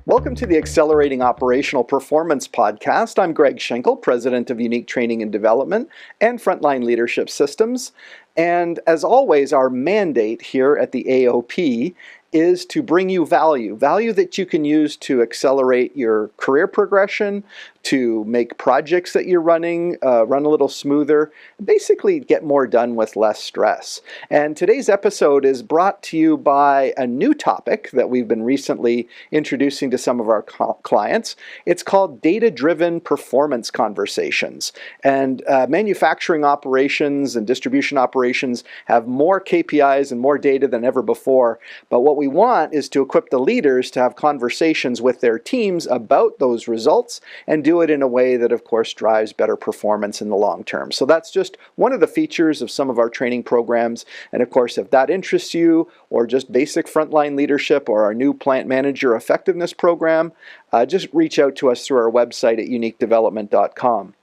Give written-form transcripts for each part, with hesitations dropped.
Welcome to the Accelerating Operational Performance podcast. I'm Greg Schenkel, President of Unique Training and Development and Frontline Leadership Systems. And as always, our mandate here at the AOP is to bring you value that you can use to accelerate your career progression, to make projects that you're running run a little smoother, basically get more done with less stress. And today's episode is brought to you by a new topic that we've been recently introducing to some of our clients. It's called Data-Driven Performance Conversations. And manufacturing operations and distribution operations have more KPIs and more data than ever before. But what we want is to equip the leaders to have conversations with their teams about those results and do it in a way that, of course, drives better performance in the long term. So that's just one of the features of some of our training programs. And of course, if that interests you, or just basic frontline leadership, or our new plant manager effectiveness program, just reach out to us through our website at uniquedevelopment.com.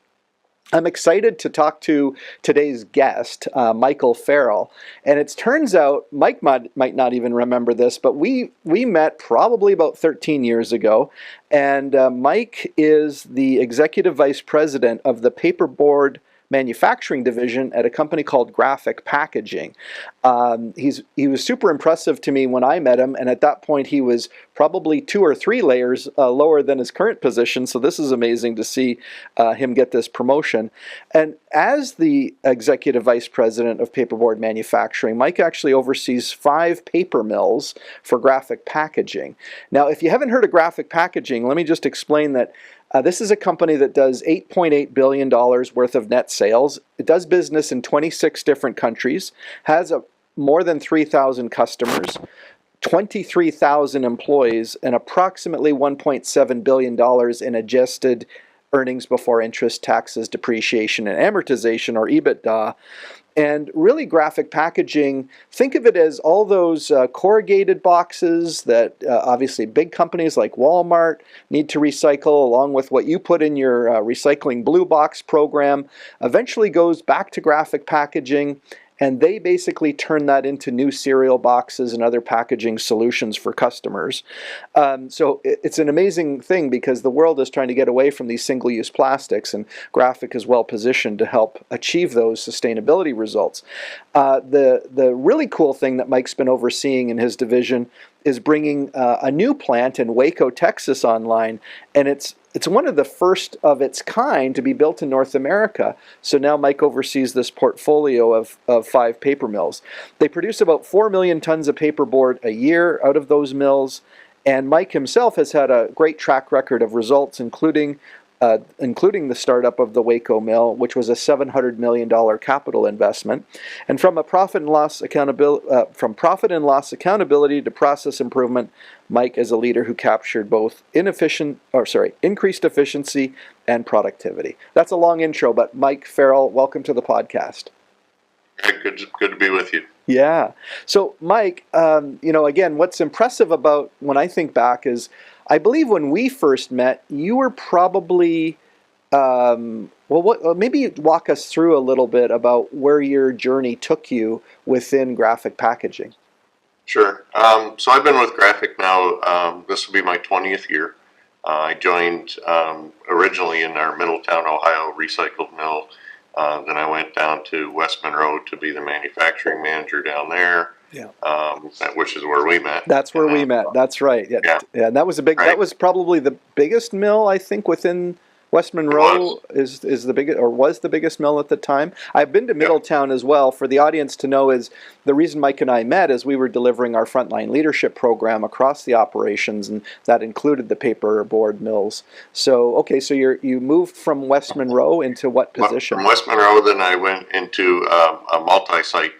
I'm excited to talk to today's guest, Michael Farrell. And it turns out, Mike might not even remember this, but we met probably about 13 years ago. And Mike is the Executive Vice President of the Paperboard manufacturing division at a company called Graphic Packaging. He was super impressive to me when I met him, and at that point he was probably 2 or 3 layers lower than his current position, so this is amazing to see him get this promotion. And as the Executive Vice President of Paperboard Manufacturing, Mike actually oversees 5 paper mills for Graphic Packaging. Now, if you haven't heard of Graphic Packaging, let me just explain that this is a company that does $8.8 billion worth of net sales. It does business in 26 different countries, has more than 3,000 customers, 23,000 employees, and approximately $1.7 billion in adjusted earnings before interest, taxes, depreciation, and amortization, or EBITDA. And really, Graphic Packaging, think of it as all those corrugated boxes that obviously big companies like Walmart need to recycle, along with what you put in your recycling blue box program, eventually goes back to Graphic Packaging, and they basically turn that into new cereal boxes and other packaging solutions for customers. So it's an amazing thing because the world is trying to get away from these single-use plastics, and Graphic is well positioned to help achieve those sustainability results. The really cool thing that Mike's been overseeing in his division is bringing a new plant in Waco, Texas online, and it's one of the first of its kind to be built in North America. So now Mike oversees this portfolio of 5 paper mills. They produce about 4 million tons of paperboard a year out of those mills, and Mike himself has had a great track record of results, including the startup of the Waco mill, which was a $700 million capital investment. And from profit and loss accountability to process improvement, Mike is a leader who captured both increased efficiency and productivity. That's a long intro, but Mike Farrell, welcome to the podcast. Good to be with you. Yeah. So, Mike, again, what's impressive about when I think back is, I believe when we first met, you were probably, maybe walk us through a little bit about where your journey took you within Graphic Packaging. Sure. So I've been with Graphic now, this will be my 20th year. I joined originally in our Middletown, Ohio recycled mill. Then I went down to West Monroe to be the manufacturing manager down there. Yeah. Which is where we met. That's where we met. That's right. Yeah. And that was that was probably the biggest mill, I think, within West Monroe is the biggest, or was the biggest mill at the time. I've been to Middletown as well. For the audience to know, is the reason Mike and I met is we were delivering our frontline leadership program across the operations, and that included the paperboard mills. So, okay, so you moved from West Monroe into what position? From West Monroe, then I went into a multi-site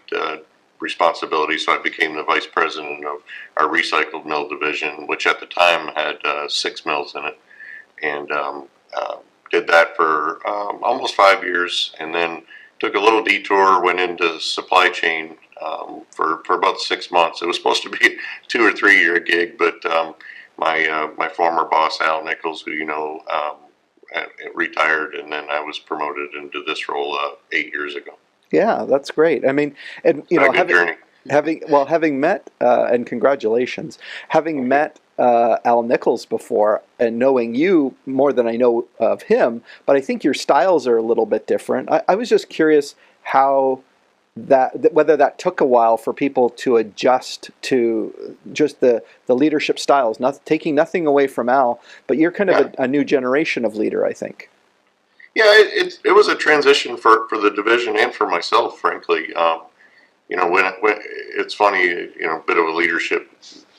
responsibility, so I became the vice president of our recycled mill division, which at the time had 6 mills in it, and did that for almost 5 years, and then took a little detour, went into supply chain for about 6 months. It was supposed to be a 2 or 3 year gig, but my former boss Al Nichols, who retired, and then I was promoted into this role 8 years ago. Yeah, that's great. I mean, and having met, and congratulations, having met Al Nichols before, and knowing you more than I know of him, but I think your styles are a little bit different. I was just curious how whether that took a while for people to adjust to just the leadership styles, not taking nothing away from Al, but you're kind of a new generation of leader, I think. Yeah, it was a transition for the division and for myself, frankly. When it's funny, a bit of a leadership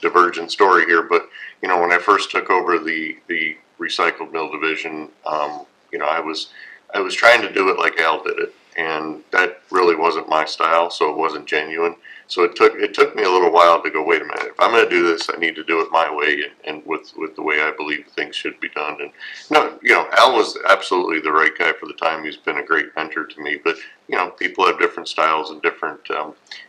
divergent story here, but when I first took over the recycled mill division, I was trying to do it like Al did it, and that really wasn't my style, so it wasn't genuine. So it took me a little while to go, wait a minute, if I'm going to do this, I need to do it my way and with the way I believe things should be done. And no, Al was absolutely the right guy for the time. He's been a great mentor to me, but people have different styles and different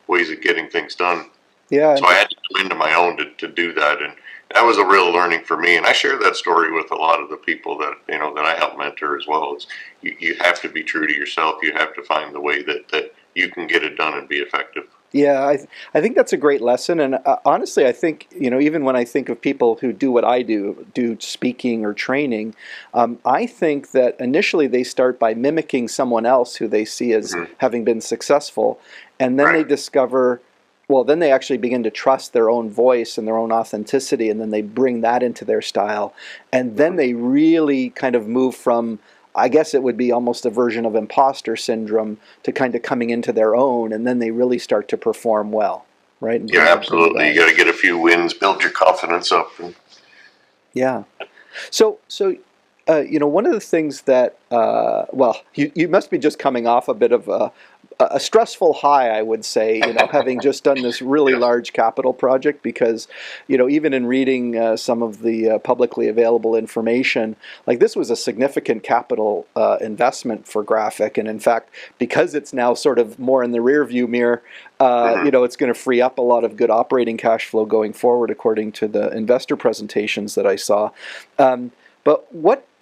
ways of getting things done. Yeah. So I had to come into my own to do that, and that was a real learning for me. And I share that story with a lot of the people that that I help mentor as well. Is you have to be true to yourself. You have to find the way that you can get it done and be effective. Yeah, I think that's a great lesson, and honestly, I think even when I think of people who do what I do speaking or training, I think that initially they start by mimicking someone else who they see as having been successful, and then they discover, well, then they actually begin to trust their own voice and their own authenticity, and then they bring that into their style, and then they really kind of move from, I guess it would be almost a version of imposter syndrome to kind of coming into their own, and then they really start to perform well, right? Yeah, absolutely. You got to get a few wins, build your confidence up. Yeah. So one of the things that, you must be just coming off a bit of a stressful high, I would say, having just done this really large capital project, because, even in reading some of the publicly available information, like this was a significant capital investment for Graphic. And in fact, because it's now sort of more in the rear view mirror, it's going to free up a lot of good operating cash flow going forward, according to the investor presentations that I saw. But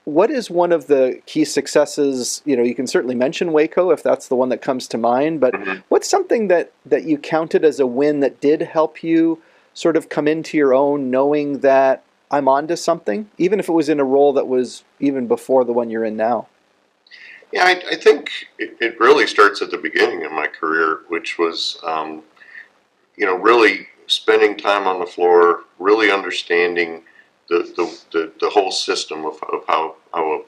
what is one of the key successes? You can certainly mention Waco if that's the one that comes to mind, but what's something that you counted as a win that did help you sort of come into your own, knowing that I'm onto something, even if it was in a role that was even before the one you're in now? Yeah, I think it really starts at the beginning of my career, which was, really spending time on the floor, really understanding the whole system of how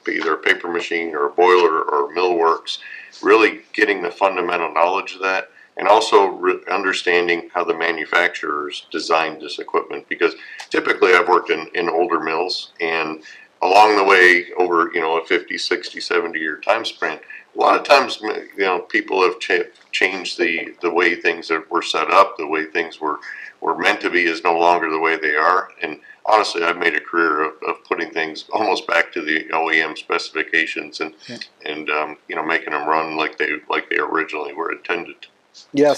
either a paper machine or a boiler or a mill works, really getting the fundamental knowledge of that, and also understanding how the manufacturers designed this equipment. Because typically I've worked in older mills, and along the way over a 50, 60, 70-year time span, a lot of times people have changed the way things were set up, the way things were meant to be is no longer the way they are. And honestly, I've made a career of putting things almost back to the OEM specifications and making them run like they originally were intended. Yeah.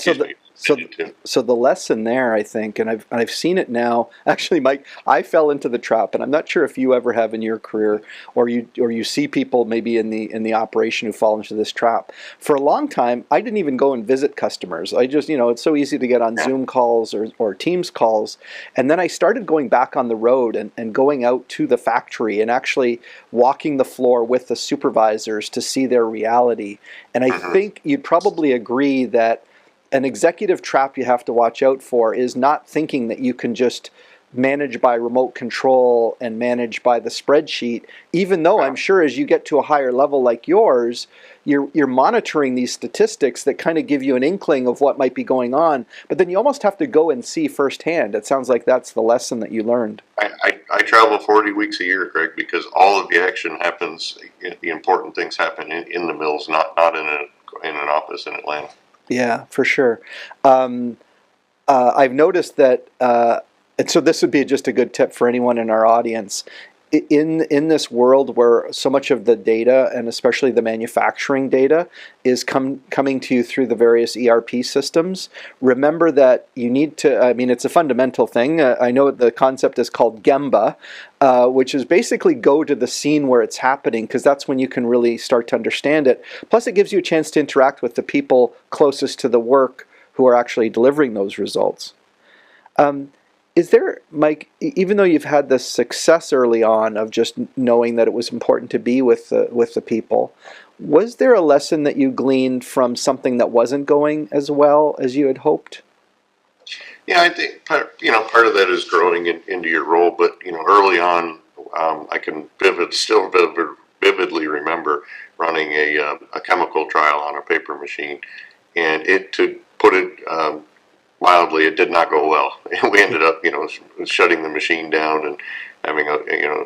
So the lesson there, I think, and I've seen it now. Actually, Mike, I fell into the trap, and I'm not sure if you ever have in your career, or you see people maybe in the operation who fall into this trap. For a long time, I didn't even go and visit customers. I just, it's so easy to get on Zoom calls or Teams calls, and then I started going back on the road and going out to the factory and actually walking the floor with the supervisors to see their reality. And I think you'd probably agree that an executive trap you have to watch out for is not thinking that you can just manage by remote control and manage by the spreadsheet, even though I'm sure as you get to a higher level like yours, you're monitoring these statistics that kind of give you an inkling of what might be going on, but then you almost have to go and see firsthand. It sounds like that's the lesson that you learned. I travel 40 weeks a year, Greg, because all of the action happens, the important things happen in the mills, not in an office in Atlanta. Yeah, for sure. I've noticed that, and so this would be just a good tip for anyone in our audience. In this world where so much of the data, and especially the manufacturing data, is coming to you through the various ERP systems, remember that you need to, it's a fundamental thing. I know the concept is called Gemba, which is basically go to the scene where it's happening, because that's when you can really start to understand it. Plus, it gives you a chance to interact with the people closest to the work who are actually delivering those results. Is there, Mike, even though you've had this success early on of just knowing that it was important to be with the people, was there a lesson that you gleaned from something that wasn't going as well as you had hoped? Yeah, I think part of that is growing into your role, but early on, I can vividly remember running a chemical trial on a paper machine, and to put it mildly, it did not go well. We ended up shutting the machine down and having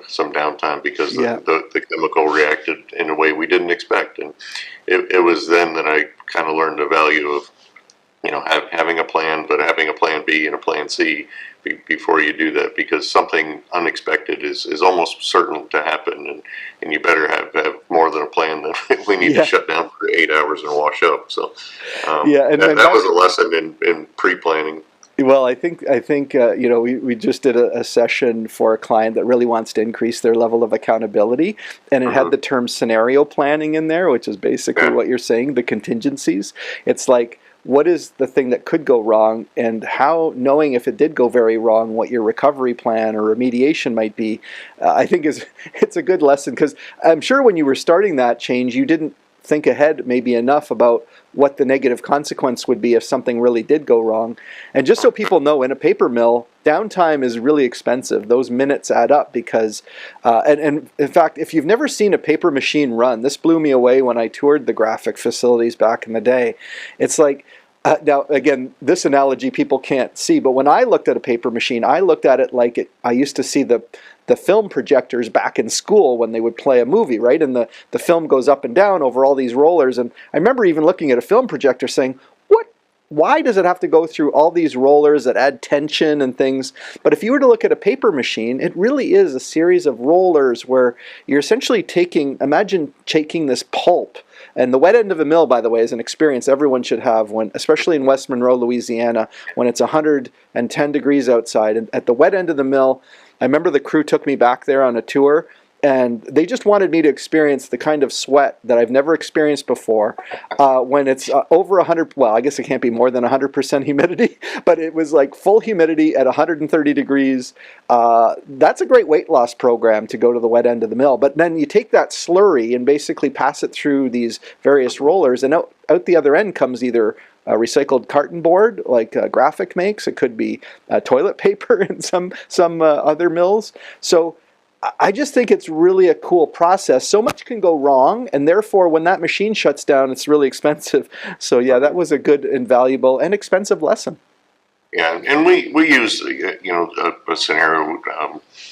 some downtime because Yeah. the chemical reacted in a way we didn't expect, and it was then that I kind of learned the value of having a plan, but having a plan B and a plan C before you do that, because something unexpected is almost certain to happen, and you better have more than a plan than we need to Yeah. shut down for 8 hours and wash up. So Yeah, and that that, was a lesson in pre-planning. well, I think we just did a session for a client that really wants to increase their level of accountability, and it had the term scenario planning in there, which is basically Yeah. what you're saying, the contingencies. It's like, what is the thing that could go wrong, and how, knowing if it did go very wrong, what your recovery plan or remediation might be. I think it's a good lesson, because I'm sure when you were starting that change, you didn't think ahead maybe enough about what the negative consequence would be if something really did go wrong. And just so people know, in a paper mill, downtime is really expensive. Those minutes add up because, and in fact, if you've never seen a paper machine run, this blew me away when I toured the graphic facilities back in the day. It's like, now, again, this analogy people can't see, but when I looked at a paper machine, I looked at it like I used to see the film projectors back in school when they would play a movie, right? And the film goes up and down over all these rollers. And I remember even looking at a film projector saying, why does it have to go through all these rollers that add tension and things? But if you were to look at a paper machine, it really is a series of rollers where you're essentially imagine taking this pulp. And the wet end of a mill, by the way, is an experience everyone should have, especially in West Monroe, Louisiana, when it's 110 degrees outside. And at the wet end of the mill, I remember the crew took me back there on a tour, and they just wanted me to experience the kind of sweat that I've never experienced before when it's over 100, well, I guess it can't be more than 100% humidity, but it was like full humidity at 130 degrees. That's a great weight loss program to go to the wet end of the mill. But then you take that slurry and basically pass it through these various rollers, and out the other end comes either recycled carton board, like Graphic makes. It could be toilet paper in some other mills. So I just think it's really a cool process. So much can go wrong, and therefore, when that machine shuts down, it's really expensive. So yeah, that was a good and valuable and expensive lesson. Yeah, and we use a scenario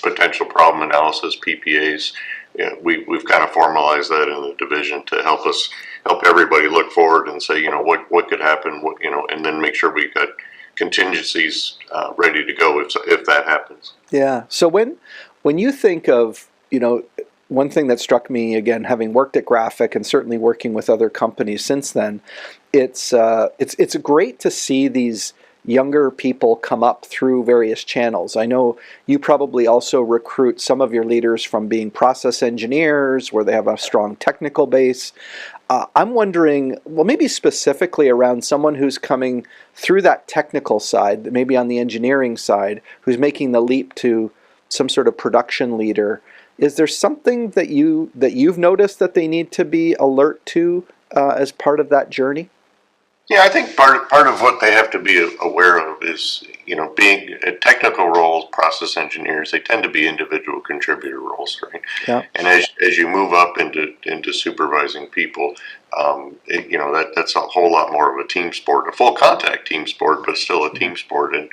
potential problem analysis, PPAs. Yeah, we've kind of formalized that in the division to help everybody look forward and say what could happen, and then make sure we've got contingencies ready to go if that happens. Yeah. So when you think of, one thing that struck me, again, having worked at Graphic and certainly working with other companies since then, it's great to see these younger people come up through various channels. I know you probably also recruit some of your leaders from being process engineers, where they have a strong technical base. I'm wondering, well, maybe specifically around someone who's coming through that technical side, maybe on the engineering side, who's making the leap to some sort of production leader. Is there something that you've noticed that they need to be alert to as part of that journey? Yeah, I think part of what they have to be aware of is, being technical roles, process engineers, they tend to be individual contributor roles, right? Yeah. And as you move up into supervising people, that's a whole lot more of a team sport, a full contact team sport, but still a team sport. And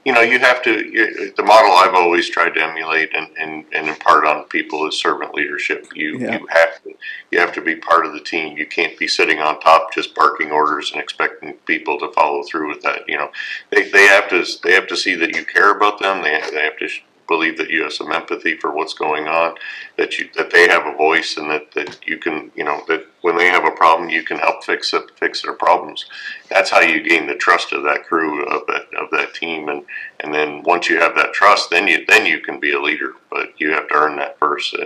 you have to. The model I've always tried to emulate and impart on people is servant leadership. You have to be part of the team. You can't be sitting on top just barking orders and expecting people to follow through with that. They have to see that you care about them. They have to believe that you have some empathy for what's going on, that they have a voice, and that you can when they have a problem, you can help fix their problems. That's how you gain the trust of that crew, of that team, and then once you have that trust, then you can be a leader. But you have to earn that first.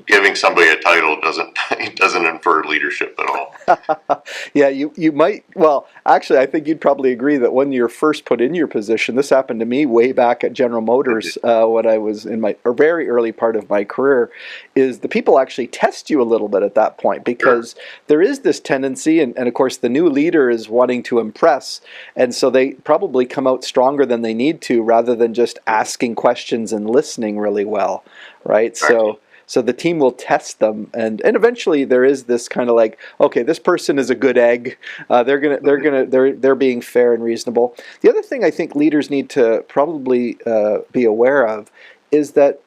Giving somebody a title doesn't infer leadership at all. Yeah, you might. Well, actually, I think you'd probably agree that when you're first put in your position, this happened to me way back at General Motors when I was in my very early part of my career, is the people actually test you a little bit at that point, because there is this tendency, and of course the new leader is wanting to impress, and so they probably come out stronger than they need to, rather than just asking questions and listening really well, right? Exactly. So the team will test them, and eventually there is this kind of like, okay, this person is a good egg. They're being fair and reasonable. The other thing I think leaders need to probably be aware of is that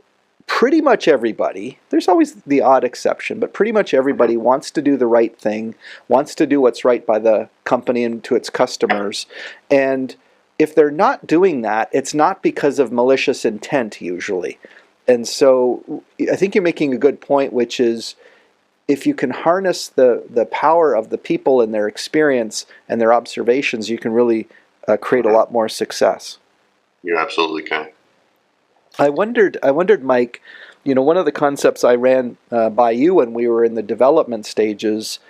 pretty much everybody, there's always the odd exception, but pretty much everybody wants to do the right thing, wants to do what's right by the company and to its customers, and if they're not doing that, it's not because of malicious intent usually. And so I think you're making a good point, which is if you can harness the power of the people and their experience and their observations, you can really create a lot more success. You absolutely can. I wondered, Mike, one of the concepts I ran by you when we were in the development stages,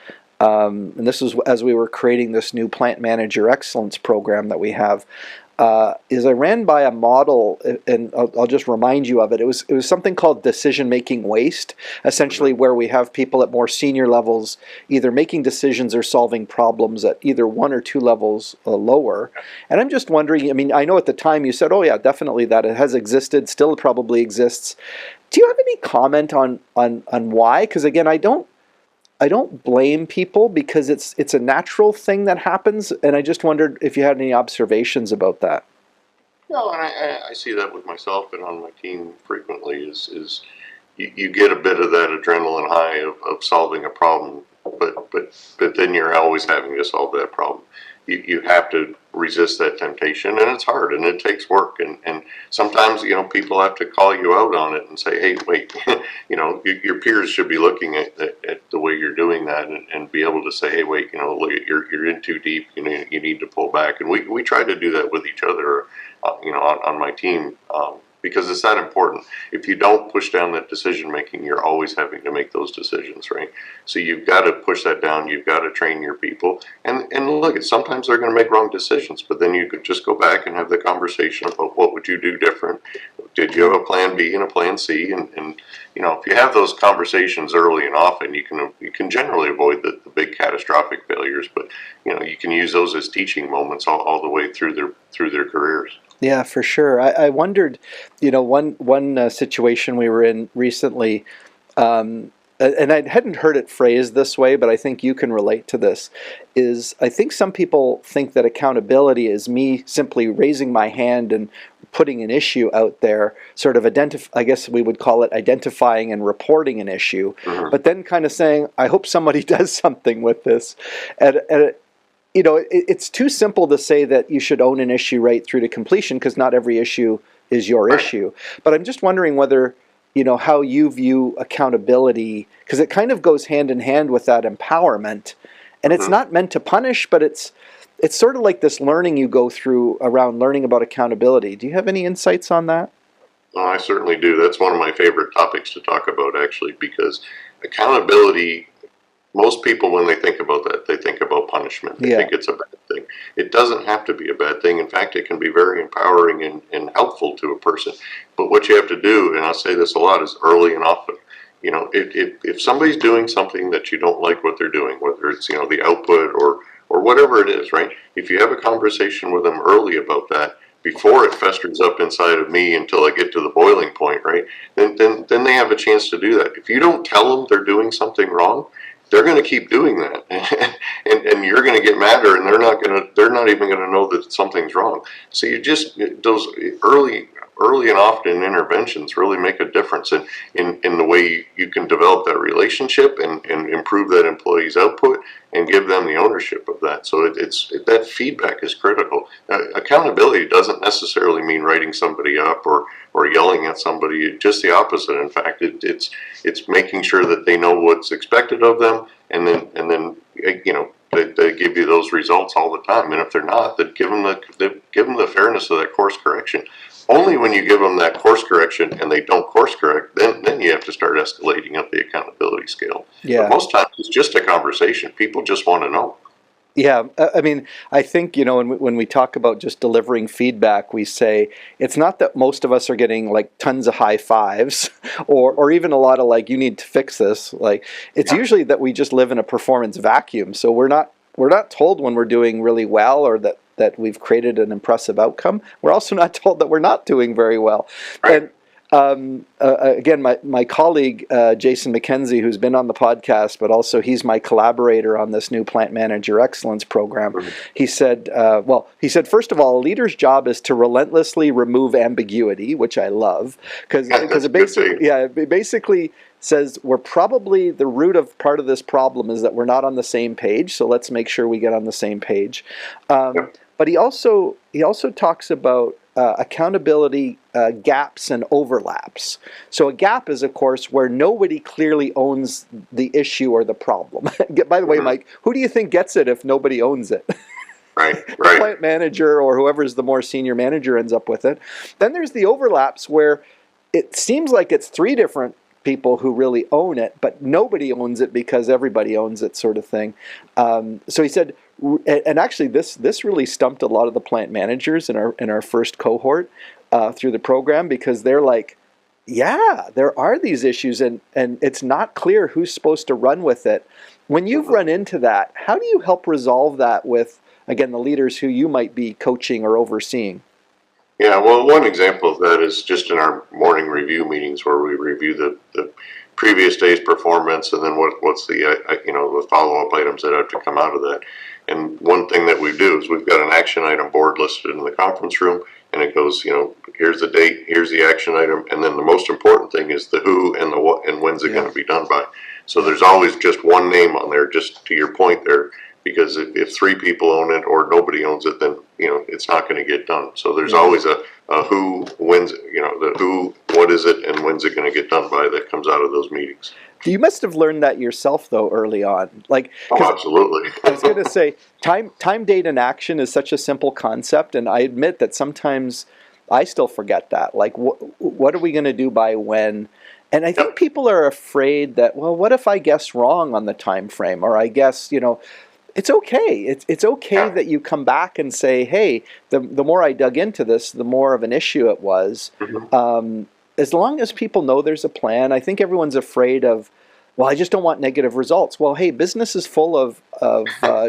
and this was as we were creating this new plant manager excellence program that we have, is I ran by a model, and I'll just remind you of it. It was something called decision-making waste, essentially where we have people at more senior levels either making decisions or solving problems at either one or two levels lower. And I'm just wondering, I mean, I know at the time you said, oh yeah, definitely that it has existed, still probably exists. Do you have any comment on why? Because again, I don't blame people, because it's a natural thing that happens, and I just wondered if you had any observations about that. No, and I see that with myself and on my team frequently. Is you get a bit of that adrenaline high of solving a problem, but then you're always having to solve that problem. You have to resist that temptation, and it's hard, and it takes work, and sometimes people have to call you out on it and say, hey, wait, your peers should be looking at the way you're doing that, and be able to say, hey, wait, look, you're in too deep, you need to pull back. And we try to do that with each other, on my team, because it's that important. If you don't push down that decision making, you're always having to make those decisions, right? So you've got to push that down. You've got to train your people, and look, sometimes they're going to make wrong decisions, but then you could just go back and have the conversation about what would you do different. Did you have a plan B and a plan C? And if you have those conversations early and often, you can generally avoid the big catastrophic failures. But you can use those as teaching moments all the way through their careers. Yeah, for sure. I wondered, one situation we were in recently, and I hadn't heard it phrased this way, but I think you can relate to this, is I think some people think that accountability is me simply raising my hand and putting an issue out there, sort of I guess we would call it identifying and reporting an issue, but then kind of saying, I hope somebody does something with this. And it's too simple to say that you should own an issue right through to completion, because not every issue is your issue. But I'm just wondering whether, how you view accountability, because it kind of goes hand in hand with that empowerment. And it's not meant to punish, but it's sort of like this learning you go through around learning about accountability. Do you have any insights on that? Oh, I certainly do. That's one of my favorite topics to talk about, actually, because accountability, most people, when they think about that, they think about punishment. They think it's a bad thing. It doesn't have to be a bad thing. In fact, it can be very empowering and helpful to a person. But what you have to do, and I'll say this a lot, is early and often. If somebody's doing something that you don't like what they're doing, whether it's the output or whatever it is, right? If you have a conversation with them early about that, before it festers up inside of me until I get to the boiling point, right? Then they have a chance to do that. If you don't tell them they're doing something wrong, they're going to keep doing that, and you're going to get madder, and they're not even going to know that something's wrong. So you just those early early and often interventions really make a difference in the way you can develop that relationship and improve that employee's output and give them the ownership of that. So that feedback is critical. Accountability doesn't necessarily mean writing somebody up or yelling at somebody. Just the opposite. In fact, it's making sure that they know what's expected of them, and then they give you those results all the time. And if they're not, then give them the fairness of that course correction. Only when you give them that course correction and they don't course correct, then you have to start escalating up the accountability scale. Yeah. But most times it's just a conversation. People just want to know. Yeah, I mean, I think, when we talk about just delivering feedback, we say it's not that most of us are getting like tons of high fives or even a lot of like, you need to fix this. Like, it's usually that we just live in a performance vacuum. So we're not told when we're doing really well or that we've created an impressive outcome. We're also not told that we're not doing very well. Right. And again, my colleague, Jason McKenzie, who's been on the podcast, but also he's my collaborator on this new Plant Manager Excellence program. Mm-hmm. He said, first of all, a leader's job is to relentlessly remove ambiguity, which I love, because it basically says we're probably the root of part of this problem is that we're not on the same page. So let's make sure we get on the same page. But he also talks about accountability gaps and overlaps. So a gap is, of course, where nobody clearly owns the issue or the problem. By the way, Mike, who do you think gets it if nobody owns it? Right. The plant manager or whoever's the more senior manager ends up with it. Then there's the overlaps where it seems like it's three different people who really own it, but nobody owns it because everybody owns it, sort of thing. So he said, and actually this really stumped a lot of the plant managers in our first cohort through the program, because they're like, yeah, there are these issues and it's not clear who's supposed to run with it. When you've run into that, how do you help resolve that with, again, the leaders who you might be coaching or overseeing? Yeah, well, one example of that is just in our morning review meetings where we review the previous day's performance and then what's the follow-up items that have to come out of that. And one thing that we do is we've got an action item board listed in the conference room, and it goes, here's the date, here's the action item, and then the most important thing is the who and the what and when's it going to be done by. So there's always just one name on there, just to your point there, because if three people own it or nobody owns it, then it's not going to get done. So there's always a who, when's, the who, what is it, and when's it going to get done by that comes out of those meetings. You must have learned that yourself, though, early on. Absolutely. I was going to say, time, date, and action is such a simple concept, and I admit that sometimes I still forget that. Like, what are we going to do by when? And I think people are afraid that, well, what if I guess wrong on the time frame, or I guess, it's okay. It's okay that you come back and say, hey, the more I dug into this, the more of an issue it was. Mm-hmm. As long as people know there's a plan, I think everyone's afraid of, well, I just don't want negative results. Well, hey, business is full of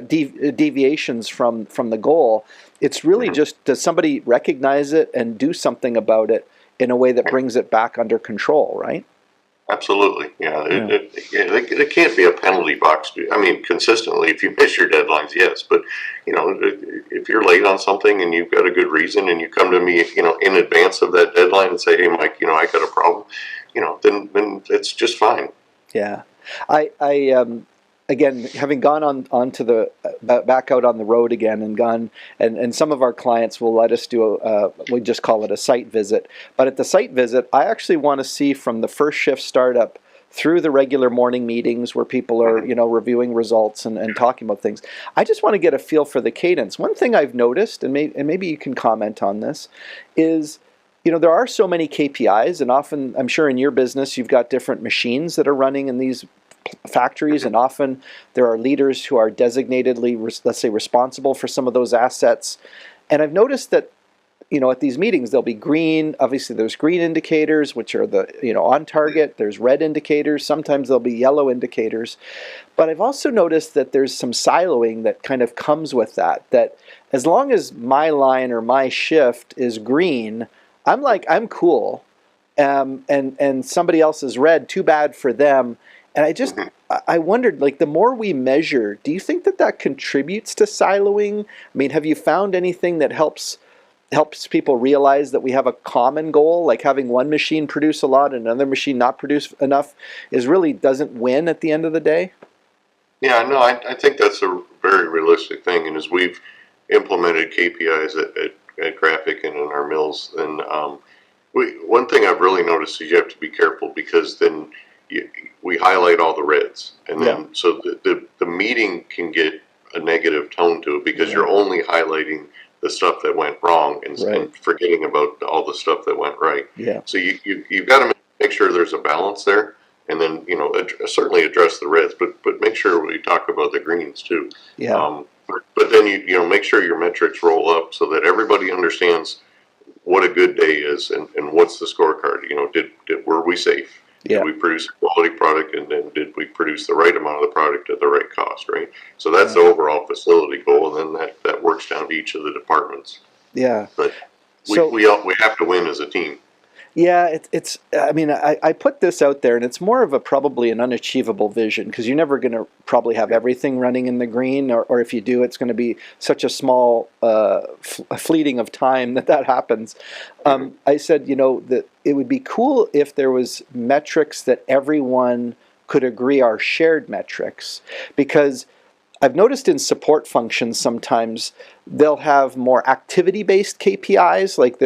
deviations from the goal. It's really just, does somebody recognize it and do something about it in a way that brings it back under control, right? Absolutely, yeah. It can't be a penalty box. I mean, consistently, if you miss your deadlines, yes. But if you're late on something and you've got a good reason, and you come to me, in advance of that deadline and say, "Hey, Mike, I got a problem," then it's just fine. Yeah, I again, having gone on to the back out on the road again and gone, and some of our clients will let us do we just call it a site visit. But at the site visit, I actually want to see from the first shift startup through the regular morning meetings where people are, reviewing results and talking about things. I just want to get a feel for the cadence. One thing I've noticed, and maybe you can comment on this, is there are so many KPIs, and often, I'm sure in your business, you've got different machines that are running in these factories, and often there are leaders who are designatedly, let's say, responsible for some of those assets. And I've noticed that, at these meetings, there'll be green. Obviously, there's green indicators, which are the, on target. There's red indicators. Sometimes there'll be yellow indicators. But I've also noticed that there's some siloing that kind of comes with that as long as my line or my shift is green, I'm cool. And somebody else is red, too bad for them. And I wondered, the more we measure, do you think that contributes to siloing? I mean, have you found anything that helps helps people realize that we have a common goal, like having one machine produce a lot and another machine not produce enough is really doesn't win at the end of the day? Yeah, no, I think that's a very realistic thing. And as we've implemented KPIs at Graphic and in our mills, then one thing I've really noticed is you have to be careful because then we highlight all the reds. And then so the meeting can get a negative tone to it because you're only highlighting the stuff that went wrong and forgetting about all the stuff that went right. Yeah. So you've got to make sure there's a balance there. And then, certainly address the reds, but make sure we talk about the greens too. Yeah. But then make sure your metrics roll up so that everybody understands what a good day is and what's the scorecard. Were we safe? Yeah. Did we produce a quality product, and then did we produce the right amount of the product at the right cost? Right. So that's the overall facility goal, and then that works down to each of the departments. Yeah. But we have to win as a team. Yeah, it's. I mean, I put this out there, and it's more of probably an unachievable vision because you're never going to probably have everything running in the green, or if you do, it's going to be such a small fleeting of time that happens. I said, that it would be cool if there was metrics that everyone could agree are shared metrics, because I've noticed in support functions sometimes they'll have more activity-based KPIs, like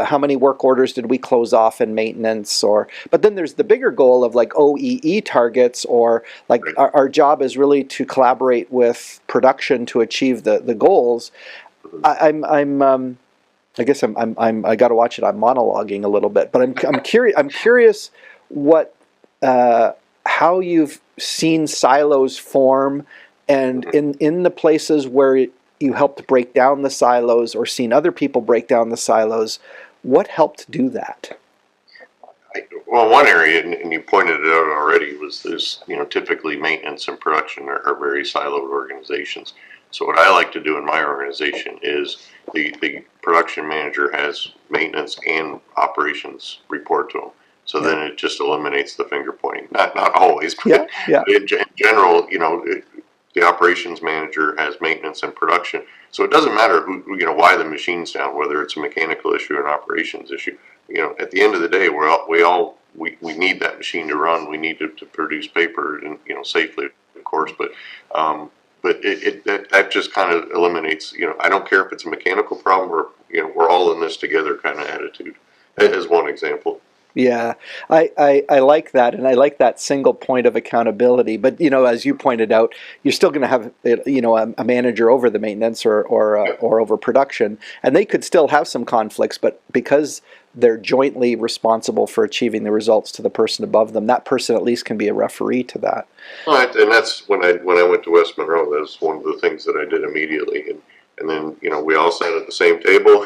how many work orders did we close off in maintenance, but then there's the bigger goal of like OEE targets, or like our job is really to collaborate with production to achieve the goals. I guess I got to watch it. I'm monologuing a little bit, but I'm curious. I'm curious what. How you've seen silos form, and in the places where you helped break down the silos or seen other people break down the silos, what helped do that? Well, one area, and you pointed it out already, was this, typically maintenance and production are very siloed organizations. So what I like to do in my organization is the production manager has maintenance and operations report to them. So then it just eliminates the finger pointing. Not always, but in general, the operations manager has maintenance and production. So it doesn't matter why the machine's down, whether it's a mechanical issue or an operations issue. At the end of the day, we need that machine to run. We need to produce paper and safely, of course. But that just kind of eliminates. I don't care if it's a mechanical problem or we're all in this together kind of attitude. As one example. Yeah, I like that, and I like that single point of accountability. But as you pointed out, you're still going to have a manager over the maintenance or over production, and they could still have some conflicts. But because they're jointly responsible for achieving the results to the person above them, that person at least can be a referee to that. Right, and that's when I went to West Monroe. That was one of the things that I did immediately, and then we all sat at the same table.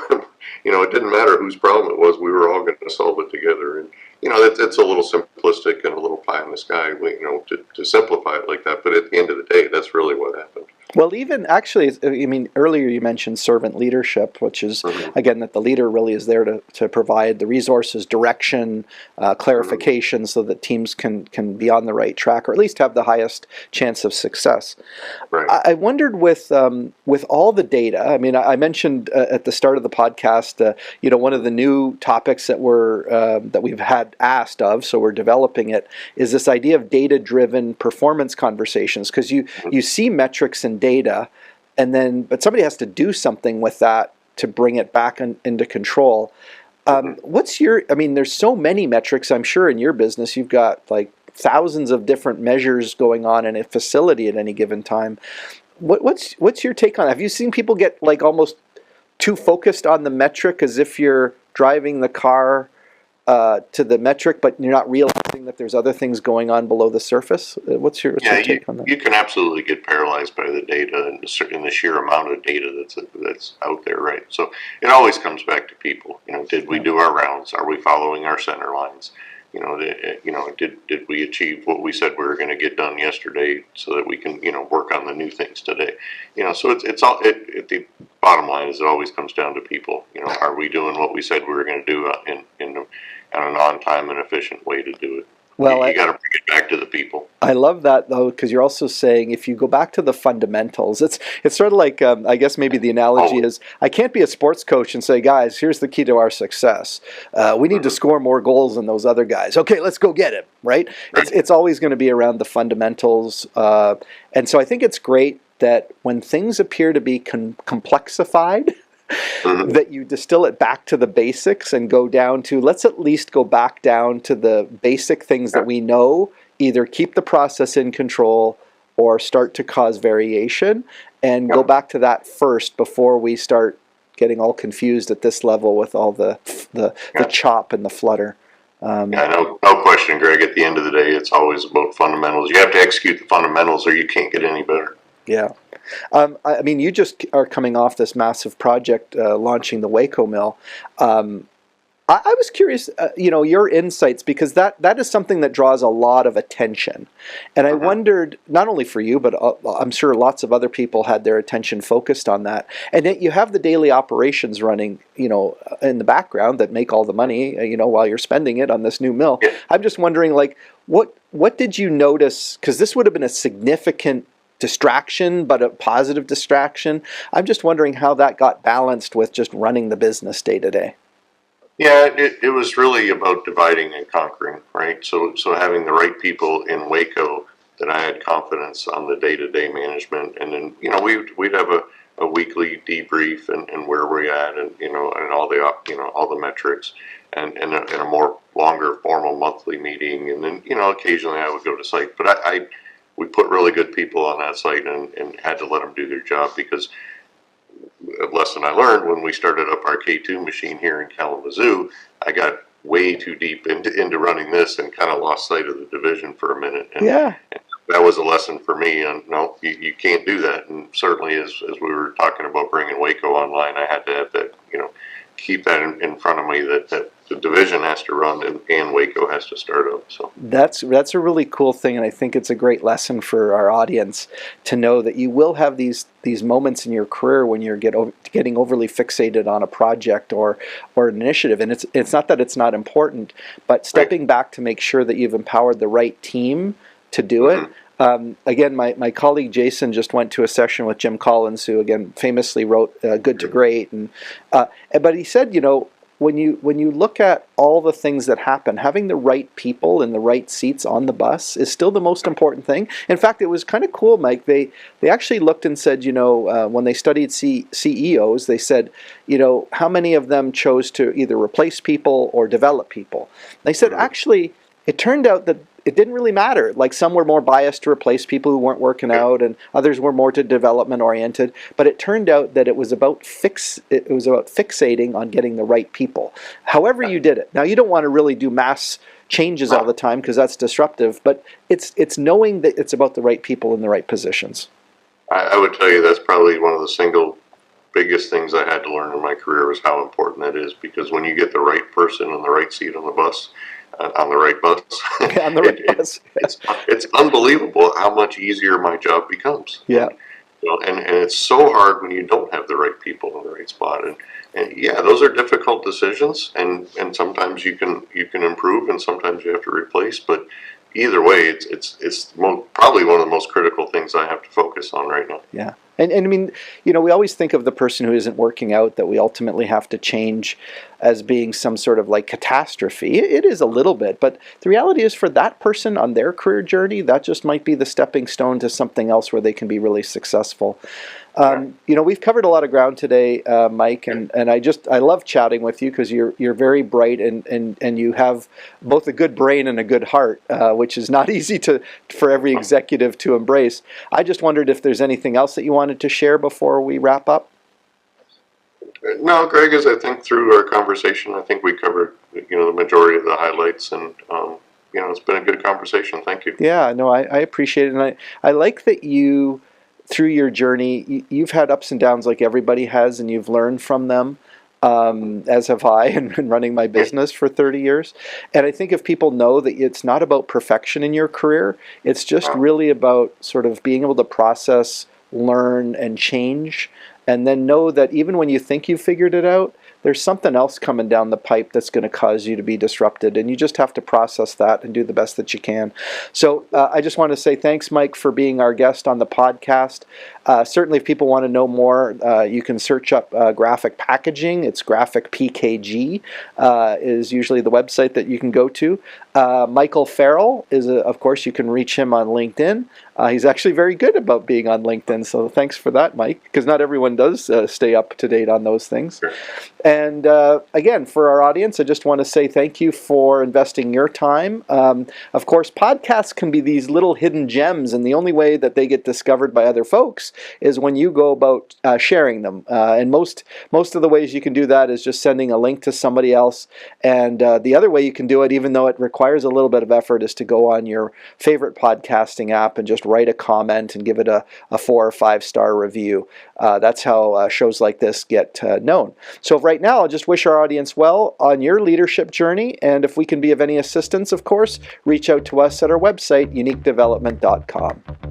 It didn't matter whose problem it was. We were all going to solve it together. And it's a little simplistic and a little pie in the sky, to simplify it like that. But at the end of the day, that's really what happened. Well, even actually, earlier you mentioned servant leadership, which is, again, that the leader really is there to provide the resources, direction, clarification, so that teams can be on the right track, or at least have the highest chance of success. Right. I wondered with all the data, I mentioned at the start of the podcast, one of the new topics that we've had asked of, so we're developing it, is this idea of data-driven performance conversations, because you see metrics and data, but somebody has to do something with that to bring it back into control. There's so many metrics. I'm sure in your business you've got like thousands of different measures going on in a facility at any given time. What's your take on it? Have you seen people get like almost too focused on the metric, as if you're driving the car to the metric, but you're not realizing that there's other things going on below the surface? What's your take on that? You can absolutely get paralyzed by the data and the sheer amount of data that's out there, right? So it always comes back to people. Did we do our rounds? Are we following our center lines? Did we achieve what we said we were going to get done yesterday, so that we can work on the new things today? So it's all the bottom line is it always comes down to people. Are we doing what we said we were going to do in an on-time and efficient way to do it? Well, You got to bring it back to the people. I love that though, because you're also saying if you go back to the fundamentals, it's sort of like I guess maybe the analogy Oh, is I can't be a sports coach and say, guys, here's the key to our success. We need to score more goals than those other guys. Okay, let's go get it. Right? It's always going to be around the fundamentals, and so I think it's great that when things appear to be complexified, that you distill it back to the basics and go down to, let's at least go back down to the basic things that we know, either keep the process in control or start to cause variation, and go back to that first before we start getting all confused at this level with all the chop and the flutter. No question, Greg. At the end of the day, it's always about fundamentals. You have to execute the fundamentals or you can't get any better. Yeah. I mean, you just are coming off this massive project launching the Waco mill. I was curious, your insights, because that is something that draws a lot of attention. And I wondered, not only for you, but I'm sure lots of other people had their attention focused on that. And yet you have the daily operations running, in the background that make all the money, while you're spending it on this new mill. Yeah. I'm just wondering, like, what did you notice? Because this would have been a significant distraction, but a positive distraction. I'm just wondering how that got balanced with just running the business day to day. Yeah, it was really about dividing and conquering, right? So having the right people in Waco that I had confidence on the day-to-day management, and then we'd have a weekly debrief and where we're at, and and all the metrics, and a more longer formal monthly meeting, and then occasionally I would go to site, but we put really good people on that site and had to let them do their job, because a lesson I learned when we started up our K2 machine here in Kalamazoo, I got way too deep into running this and kind of lost sight of the division for a minute. And that was a lesson for me. And no, you can't do that. And certainly, as we were talking about bringing Waco online, I had to have that, keep that in front of me, that the division has to run and Waco has to start up. So that's a really cool thing, and I think it's a great lesson for our audience to know that you will have these moments in your career when you're getting overly fixated on a project or an initiative, and it's not that it's not important, but stepping back to make sure that you've empowered the right team to do it. Again, my colleague Jason just went to a session with Jim Collins, who again famously wrote Good to Great, but he said, when you look at all the things that happen, having the right people in the right seats on the bus is still the most important thing. In fact, it was kind of cool, Mike. They actually looked and said, when they studied CEOs, they said, how many of them chose to either replace people or develop people. They said, actually, it turned out that it didn't really matter. Like, some were more biased to replace people who weren't working out, and others were more to development oriented. But it turned out that it was about fixating on getting the right people. However you did it. Now, you don't want to really do mass changes all the time, because that's disruptive. But it's knowing that it's about the right people in the right positions. I would tell you that's probably one of the single biggest things I had to learn in my career, was how important that is. Because when you get the right person in the right seat on the bus, on the right bus, on the right bus. It's unbelievable how much easier my job becomes. Yeah. And it's so hard when you don't have the right people in the right spot. And yeah, those are difficult decisions, and sometimes you can improve, and sometimes you have to replace. But either way, it's probably one of the most critical things I have to focus on right now. Yeah. And I mean, we always think of the person who isn't working out that we ultimately have to change as being some sort of like catastrophe. It is a little bit, but the reality is, for that person on their career journey, that just might be the stepping stone to something else where they can be really successful. We've covered a lot of ground today, Mike, and I love chatting with you, because you're very bright and you have both a good brain and a good heart, which is not easy for every executive to embrace. I just wondered if there's anything else that you wanted to share before we wrap up. No, Greg, as I think through our conversation, I think we covered the majority of the highlights, and it's been a good conversation. Thank you. Yeah, no, I appreciate it, and I like that you, through your journey, you've had ups and downs like everybody has, and you've learned from them, as have I, in running my business for 30 years. And I think if people know that it's not about perfection in your career, it's just really about sort of being able to process, learn, and change, and then know that even when you think you've figured it out, there's something else coming down the pipe that's going to cause you to be disrupted, and you just have to process that and do the best that you can. So I just want to say thanks, Mike, for being our guest on the podcast. Certainly, if people want to know more, you can search up graphic packaging. It's Graphic PKG is usually the website that you can go to. Michael Farrell is, of course, you can reach him on LinkedIn. He's actually very good about being on LinkedIn, so thanks for that, Mike, because not everyone does stay up to date on those things. Sure. And again, for our audience, I just want to say thank you for investing your time. Of course, podcasts can be these little hidden gems, and the only way that they get discovered by other folks is when you go about sharing them. And most of the ways you can do that is just sending a link to somebody else. And the other way you can do it, even though it requires a little bit of effort, is to go on your favorite podcasting app and just write a comment and give it a 4 or 5 star review. That's how shows like this get known. So right now, I'll just wish our audience well on your leadership journey. And if we can be of any assistance, of course, reach out to us at our website, uniquedevelopment.com.